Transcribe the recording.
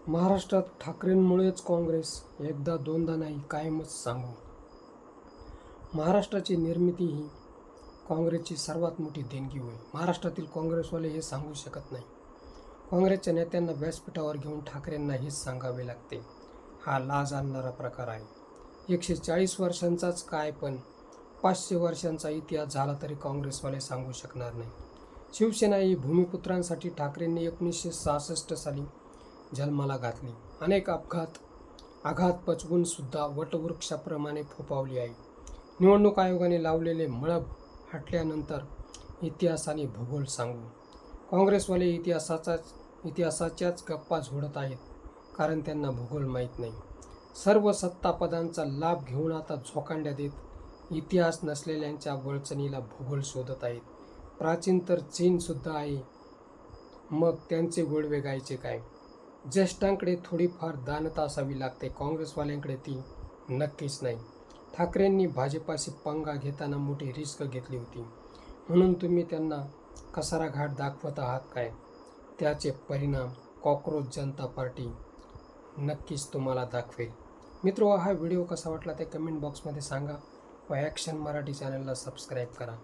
महाराष्ट्रात ठाकरेंमुळेच काँग्रेस एकदा दोनदा नाही कायमच सांगू. महाराष्ट्राची निर्मिती ही काँग्रेसची सर्वात मोठी देणगी होय. महाराष्ट्रातील काँग्रेसवाले हे सांगू शकत नाही. काँग्रेसच्या नेत्यांना व्यासपीठावर घेऊन ठाकरेंना हेच सांगावे लागते. हा लाज आणणारा प्रकार आहे. 140 वर्षांचाच काय पण 500 वर्षांचा इतिहास झाला तरी काँग्रेसवाले सांगू शकणार नाही. शिवसेना ही भूमिपुत्रांसाठी ठाकरेंनी 1966 साली जन्माला घातली. अनेक आघात पचवून सुद्धा वटवृक्षाप्रमाणे फोफावली आहे. निवडणूक आयोगाने लावलेले मळब हटल्यानंतर इतिहास आणि भूगोल सांगू. काँग्रेसवाले इतिहासाच्याच गप्पा झोडत आहेत, कारण त्यांना भूगोल माहीत नाही. सर्व सत्तापदांचा लाभ घेऊन आता झोकांड्या देत इतिहास नसलेल्यांच्या वळचणीला भूगोल शोधत आहेत. प्राचीन तर चीनसुद्धा आहे, मग त्यांचे गोडवे गायचे काय? ज्येष्ठांकडे थोडीफार दानता असावी लागते, काँग्रेसवाल्यांकडे ती नक्कीच नाही. ठाकरेंनी भाजपाशी पंगा घेताना मोठी रिस्क घेतली होती, म्हणून तुम्ही त्यांना कसारा घाट दाखवत आहात काय? त्याचे परिणाम कॉकरोच जनता पार्टी नक्कीच तुम्हाला दाखवेल. मित्रो, हा व्हिडिओ कसा वाटला ते कमेंट बॉक्समध्ये सांगा व ॲक्शन मराठी चॅनलला सबस्क्राईब करा.